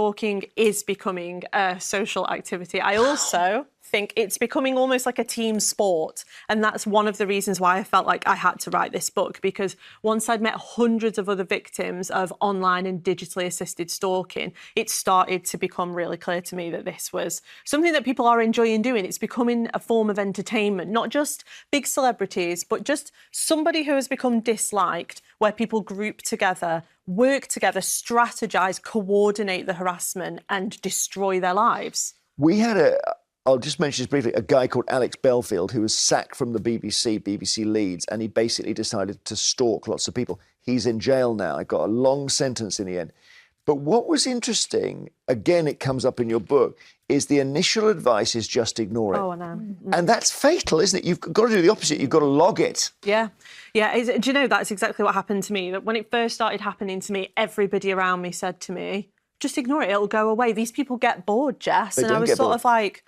stalking is becoming a social activity. I also think it's becoming almost like a team sport. And that's one of the reasons why I felt like I had to write this book, because once I'd met hundreds of other victims of online and digitally assisted stalking, it started to become really clear to me that this was something that people are enjoying doing. It's becoming a form of entertainment, not just big celebrities, but just somebody who has become disliked, where people group together, work together, strategize, coordinate the harassment and destroy their lives. We had I'll just mention this briefly, a guy called Alex Belfield who was sacked from the BBC Leeds, and he basically decided to stalk lots of people. He's in jail now. He got a long sentence in the end. But what was interesting, again, it comes up in your book, is the initial advice is just ignore it. Oh, I know. And that's fatal, isn't it? You've got to do the opposite. You've got to log it. Yeah. Yeah. Do you know, that's exactly what happened to me. That when it first started happening to me, everybody around me said to me, just ignore it. It'll go away. These people get bored, Jess. And I was sort of like,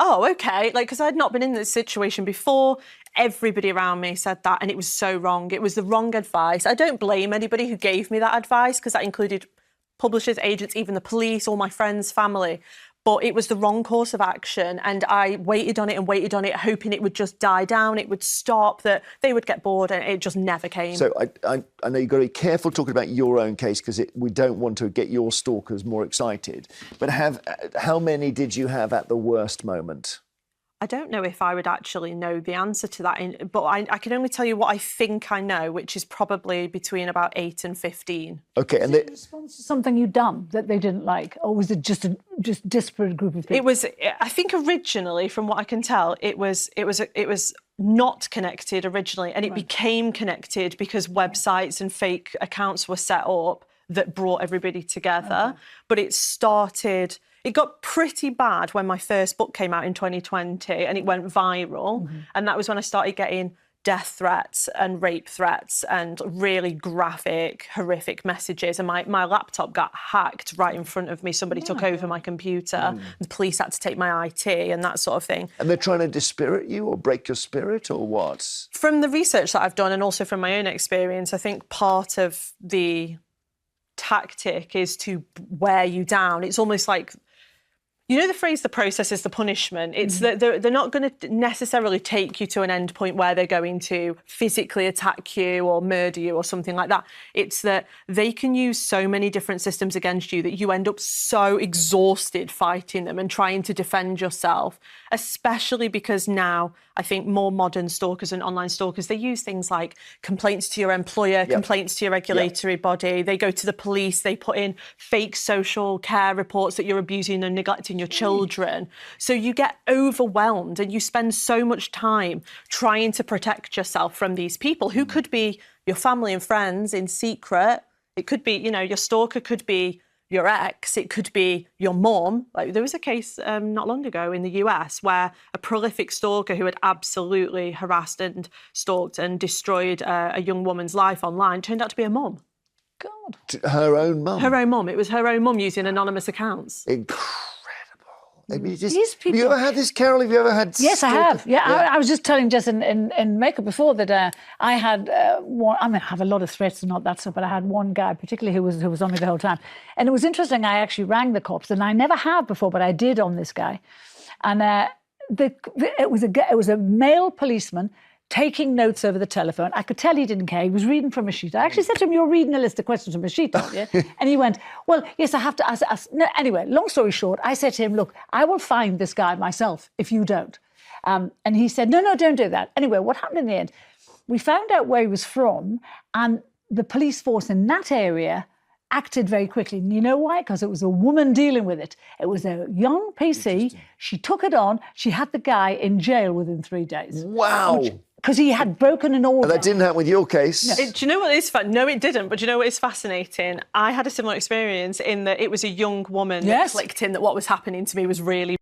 oh, OK, like, because I'd not been in this situation before. Everybody around me said that, and it was so wrong. It was the wrong advice. I don't blame anybody who gave me that advice, because that included publishers, agents, even the police, all my friends, family. But it was the wrong course of action, and I waited on it, hoping it would just die down, it would stop, that they would get bored, and it just never came. So I know you've got to be careful talking about your own case, because we don't want to get your stalkers more excited. But how many did you have at the worst moment? I don't know if I would actually know the answer to that, but I can only tell you what I think I know, which is probably between about 8 and 15. OK, and in response to something you'd done that they didn't like, or was it just disparate group of people? It was. I think originally, from what I can tell, it was not connected originally, and it became connected because websites and fake accounts were set up that brought everybody together. But it got pretty bad when my first book came out in 2020, and it went viral. And that was when I started getting death threats and rape threats and really graphic, horrific messages. And my laptop got hacked right in front of me. Somebody took over my computer. The police had to take my IT and that sort of thing. And they're trying to dispirit you or break your spirit, or what? From the research that I've done, and also from my own experience, I think part of the tactic is to wear you down. It's almost like, you know the phrase, the process is the punishment. It's that they're not going to necessarily take you to an end point where they're going to physically attack you or murder you or something like that. It's that they can use so many different systems against you that you end up so exhausted fighting them and trying to defend yourself, especially because now I think more modern stalkers and online stalkers, they use things like complaints to your employer, complaints to your regulatory body. They go to the police, they put in fake social care reports that you're abusing and neglecting your children. So you get overwhelmed and you spend so much time trying to protect yourself from these people who could be your family and friends in secret. It could be, you know, your stalker could be your ex, it could be your mom. Like, there was a case not long ago in the US where a prolific stalker who had absolutely harassed and stalked and destroyed a young woman's life online turned out to be a mom. God. Her own mum? Her own mum. It was her own mum using anonymous accounts. Incredible. I mean, These people... Have you ever had this, Carol? Have you ever had... Yes, I have. Yeah. I was just telling Jess in makeup before that I had one... I mean, I have a lot of threats and not that stuff, but I had one guy particularly who was on me the whole time. And it was interesting, I actually rang the cops, and I never have before, but I did on this guy. And it was a male policeman taking notes over the telephone. I could tell he didn't care. He was reading from a sheet. I actually said to him, "You're reading a list of questions from a sheet, aren't you?" And he went, "Well, yes, I have to ask." No, anyway, long story short, I said to him, "Look, I will find this guy myself if you don't." And he said, no, don't do that. Anyway, what happened in the end? We found out where he was from, and the police force in that area acted very quickly. And you know why? Because it was a woman dealing with it. It was a young PC. She took it on. She had the guy in jail within 3 days. Wow. Because he had broken an order. And that didn't happen with your case. No. Do you know what is fun? No, it didn't. But do you know what is fascinating? I had a similar experience in that it was a young woman that clicked in that what was happening to me was really